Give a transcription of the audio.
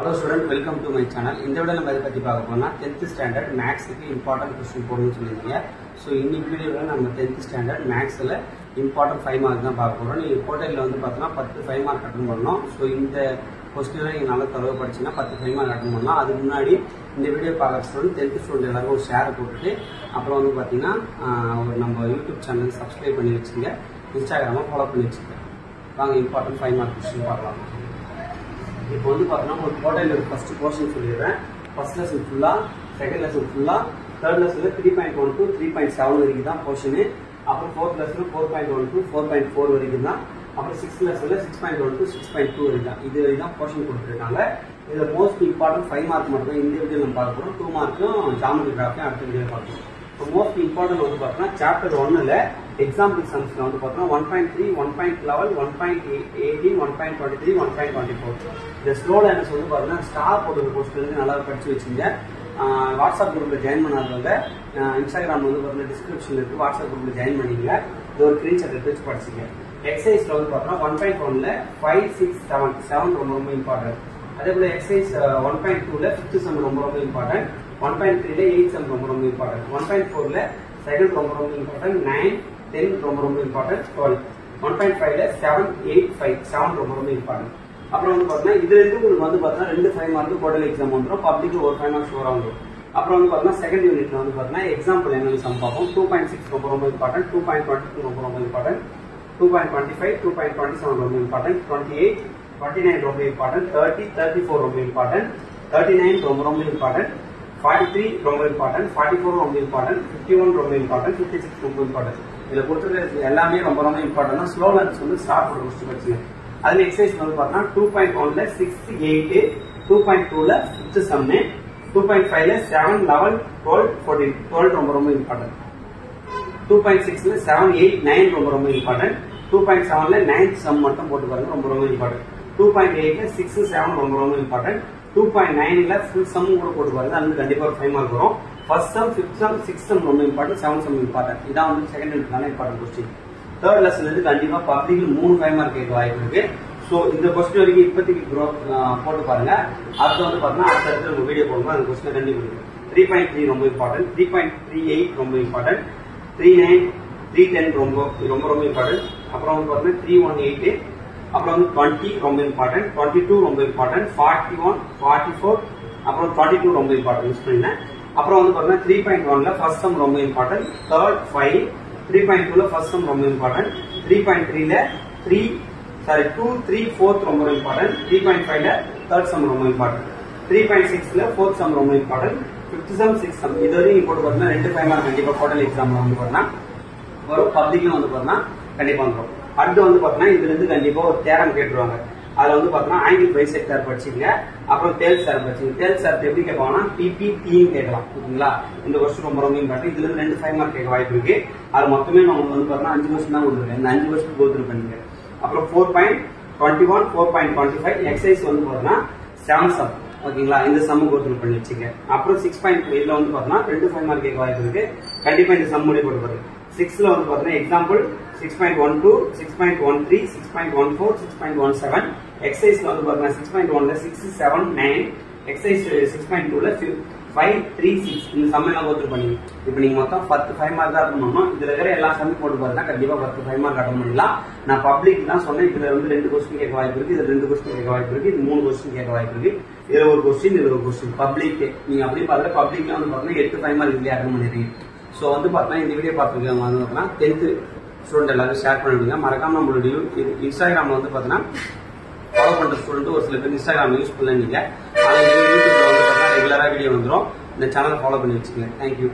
Hello student, welcome to my channel. In this video, we will talk about 10th standard maths important question. So, in this video, we will 10th standard maths important 5 marks. You will 5 marks. So, in the question, you will 5 marks. That's why in this video, 10th student share YouTube channel subscribe Instagram follow important 5 mark question. இப்போ வந்து பார்த்தோம்னா ஒரு total first portion சொல்லிடுறேன். First lesson ஃபுல்லா, second lesson ஃபுல்லா, third லெசன்ல 3.1 to 3.7 வரைக்கும் தான் portion. அப்புறம் ஃபோர்த் லெசன்ல 4.1 to 4.4 வரைக்கும் தான். அப்புறம் சிக்ஸ்த் லெசன்ல 6.1 to 6.2 வரைக்கும் தான். இது வரைக்கும் தான் போர்ஷன் கொடுத்துருக்காங்க. இதுல மோஸ்ட் இம்பார்ட்டன்ட் 5 மார்க் மட்டும் தான் இந்த வீடியோல நம்ம பார்க்க போறோம். 2 மார்க்கும் ஜியோமெட்ரி கிராஃபையும் அடுத்த வீடியோல பார்க்கலாம். மோஸ்ட் இம்பார்ட்டன்ட் வந்து பார்த்தோம்னா சாப்டர் 1ல எக்ஸாம்பிள் சம்ஸ்ல வந்து பார்த்தோம்னா 1.3, 1.11, 1.18, 1.23, 1.24 இந்த ஸ்லோ லைன்ஸ் வந்து பார்த்தீங்கன்னா ஸ்டார் போட்டு போஸ்ட் வந்து நல்லா படிச்சு வச்சுங்க. வாட்ஸ்அப் குரூப்ல ஜாயின் பண்ணாதவங்க இன்ஸ்டாகிராம் வந்து பார்த்தீங்கன்னா டிஸ்கிரிப்ஷன்ல இருக்கு, வாட்ஸ்அப் குரூப்ல ஜாயின் பண்ணிங்க. இது ஒரு ஸ்கிரீன்ஷாட் எடுத்து வச்சு படிச்சுங்க. எக்ஸசைஸ்ல வந்து பார்த்தோம்னா 1.1ல 5, 6, 7 ரொம்ப ரொம்ப இம்பார்ட்டன்ட். அதே போல எக்ஸசைஸ் 1.2ல 5th சம் ரொம்ப ரொம்ப இம்பார்ட்டன்ட். 1.3ல 8th சம் ரொம்ப ரொம்ப இம்பார்ட்டன்ட். 1.4ல செகண்ட் ரொம்ப ரொம்ப இம்பார்ட்டன்ட். 9, 10 ரொம்ப ரொம்ப இம்பார்ட்டன்ட். 12 1.5ல 7, 8, 5 7 ரொம்ப ரொம்ப இம்பார்ட்டன்ட். அப்புறம் வந்து பார்த்தீங்கன்னா இதுல இருந்து உங்களுக்கு வந்து பார்த்தீங்கன்னா 2 5 மார்க் டோட்டல் எக்ஸாம் வந்துடும். பப்ளிக்ல ஒரு 5 மார்க்ஸ் வரும். அப்புறம் வந்து பார்த்தீங்கன்னா செகண்ட் யூனிட்ல வந்து பார்த்தீங்கன்னா எக்ஸாம்பிள் என்ன சம் பார்ப்போம். 2.6 ரொம்ப ரொம்ப இம்பார்ட்டன்ட். 2.22 ரொம்ப ரொம்ப இம்பார்ட்டன்ட். 2.25, 2.27 ரொம்ப இம்பார்ட்டன்ட். 28, 29 ரொம்ப இம்பார்ட்டன்ட். 30, 34 ரொம்ப இம்பார்ட்டன்ட். 39 ரொம்ப ரொம்ப இம்பார்ட்டன்ட். 43 ரொம்ப இம்பார்ட்டன்ட். 44 ரொம்ப இம்பார்ட்டன்ட். 51 ரொம்ப இம்பார்ட்டன்ட். 56 ரொம்ப இம்பார்ட்டன்ட். இதுல கொடுத்துருக்க எல்லாமே ரொம்ப ரொம்ப இம்பார்ட்டன்ட். ஸ்லோ லைன்ஸ் வந்து ஸ்டார்ட் பண்ண முடிச்சு வச்சுங்க. அதுல எக்ஸசைஸ் வந்து பார்த்தா 2.1ல 6, 8, 2.2ல 5th சம், 2.5ல 7, 11, 12, 14 12 ரொம்ப ரொம்ப இம்பார்ட்டன்ட். 2.6ல 7, 8, 9 ரொம்ப ரொம்ப இம்பார்ட்டன்ட். 2.7ல 9th சம் மட்டும் போட்டு பாருங்க, ரொம்ப ரொம்ப இம்பார்ட்டன்ட். 2.8ல 6, 7 ரொம்ப ரொம்ப இம்பார்ட்டன்ட். 2.9ல ஃபுல் சம் கூட போட்டு பாருங்க, அது கண்டிப்பா 5 மார்க் வரும். First sum, 5th sum, 6th sum ரொம்ப இம்பார்ட்டன்ட், 7th சம் இம்பார்ட்டன்ட். இதான் வந்து செகண்ட் யூனிட்ல இம்பார்ட்டன்ட் क्वेश्चन. தேர்ட் லெசன்ல இருந்து கண்டிப்பா பப்ளிக்ல 3 5 மார்க் கேட்க வாய்ப்பு இருக்கு. சோ இந்த क्वेश्चन வரைக்கும் இப்போதைக்கு போட்டு பாருங்க. அடுத்து வந்து பார்த்தீங்கன்னா அடுத்த ஒரு வீடியோ போடும்போது அந்த क्वेश्चन கண்டிப்பா 3.3 ரொம்ப இம்பார்ட்டன்ட். 3.38 ரொம்ப இம்பார்ட்டன்ட். 39, 310 ரொம்ப ரொம்ப இம்பார்ட்டன்ட். அப்புறம் வந்து பார்த்தீங்கன்னா 318, அப்புறம் வந்து 20 ரொம்ப இம்பார்ட்டன்ட். 22 ரொம்ப இம்பார்ட்டன்ட். 41, 44, அப்புறம் 22 ரொம்ப இம்பார்ட்டன்ட் யூஸ் பண்ணேன். அப்புறம் வந்து பார்த்தீங்கன்னா 3.1ல ஃபர்ஸ்ட் சம் ரொம்ப இம்பார்ட்டன்ட். தேர்ட் 5, 3.2ல ஃபர்ஸ்ட் சம் ரொம்ப இம்பார்ட்டன்ட். 3.3ல 2, 3, 4 ரொம்ப இம்பார்ட்டன்ட். 3.5ல தேர்ட் சம் ரொம்ப இம்பார்ட்டன்ட். 3.6ல ஃபோர்த் சம் ரொம்ப important. 5th sum, 6th sum இது வரைக்கும் போட்டு பார்த்தீங்கன்னா 2 5 மார்க் கண்டிப்பா டோட்டல் எக்ஸாம்ல வந்து பார்த்தீங்கன்னா வரும். பப்ளிக்ல வந்து பார்த்தீங்கன்னா கண்டிப்பா வந்துடும். அடுத்து வந்து பார்த்தீங்கன்னா இதுல இருந்து கண்டிப்பா ஒரு தேரம் கேட்டுருவாங்க. அதுல வந்து பார்த்தீங்கன்னா ஆங்கிள் பைசெக்டர் படிச்சீங்க. அப்புறம் தேல் சார் படிச்சீங்க. தேல் சார் எப்படி கேட்பாங்கன்னா பிபிடின்னு கேட்கலாம். ஓகேங்களா? இந்த வருஷம் ரொம்ப ரொம்ப இம்பார்ட்டன்ட். இதுல இருந்து 2 5 மார்க் கேட்க வாய்ப்பு இருக்கு. அது மொத்தமே நம்ம வந்து பார்த்தீங்கன்னா 5 வருஷம் தான் கொடுத்துருக்கேன். இந்த 5 வருஷம் கோத்ரூ பண்ணுங்க. அப்புறம் 4.21, 4.25 எக்ஸசைஸ் வந்து பார்த்தீங்கன்னா 7 சம். ஓகேங்களா? இந்த சம் கோத்ரூ பண்ணி வச்சுங்க. அப்புறம் 6.2 இதுல வந்து பார்த்தீங்கன்னா 2 5 மார்க் கேட்க வாய்ப்பு இருக்கு. கண்டிப்பா இந்த சம் முடிவு போட்டு பாருங்க. 6ல வந்து பார்த்தீங்கன்னா எக்ஸாம்பிள் 6.12, 6.13, 6.14, 6.17 எக்ஸசைஸ்ல வந்து பார்த்தீங்கன்னா 6.1ல 6, 7, 9 எக்ஸசைஸ் 6.2ல 5, 3, 6 இந்த சம் எல்லாம் கோத்ரூ பண்ணி இப்போ நீங்க மொத்தம் 10 5 மார்க் தான் அட்டன் பண்ணணும். இதுல இருக்கிற எல்லா சம்மையும் போட்டு பார்த்தா கண்டிப்பா 10 5 மார்க் அட்டன் பண்ணிடலாம். நான் பப்ளிக் தான் சொன்னேன். இதுல வந்து 2 கொஸ்டின் கேட்க வாய்ப்பு இருக்கு, இதுல 2 கொஸ்டின் கேட்க வாய்ப்பு இருக்கு, இது 3 கொஸ்டின் கேட்க வாய்ப்பு இருக்கு. இதுல ஒரு கொஸ்டின், இதுல ஒரு கொஸ்டின். பப்ளிக் நீங்க அப்படி பார்த்தா பப்ளிக்ல வந்து பார்த்தீங்கன்னா 8 5 மார்க் இதுலயே அட்டன் பண்ணிருக்கீங்க. ஸோ வந்து பார்த்தீங்கன்னா இந்த வீடியோ பார்த்துருக்கவங்க வந்து பார்த்தீங்கன்னா 10th ஸ்டூடெண்ட் எல்லாரும் ஷேர் பண்ணிவிடுங்க. மறக்காம நம்மளுடைய இன்ஸ்டாகிராம்ல வந்து பார்த்தீங்கன்னா ஃபாலோ பண்ற ஸ்டூடெண்ட் ஒரு சில பேர் இன்ஸ்டாகிராம் யூஸ் பண்ணீங்க. ஆனால் யூடியூப்ல வந்து பார்த்தீங்கன்னா ரெகுலரா வீடியோ வந்துடும். இந்த சேனலை ஃபாலோ பண்ணி வச்சுக்கோங்க. தேங்க்யூ.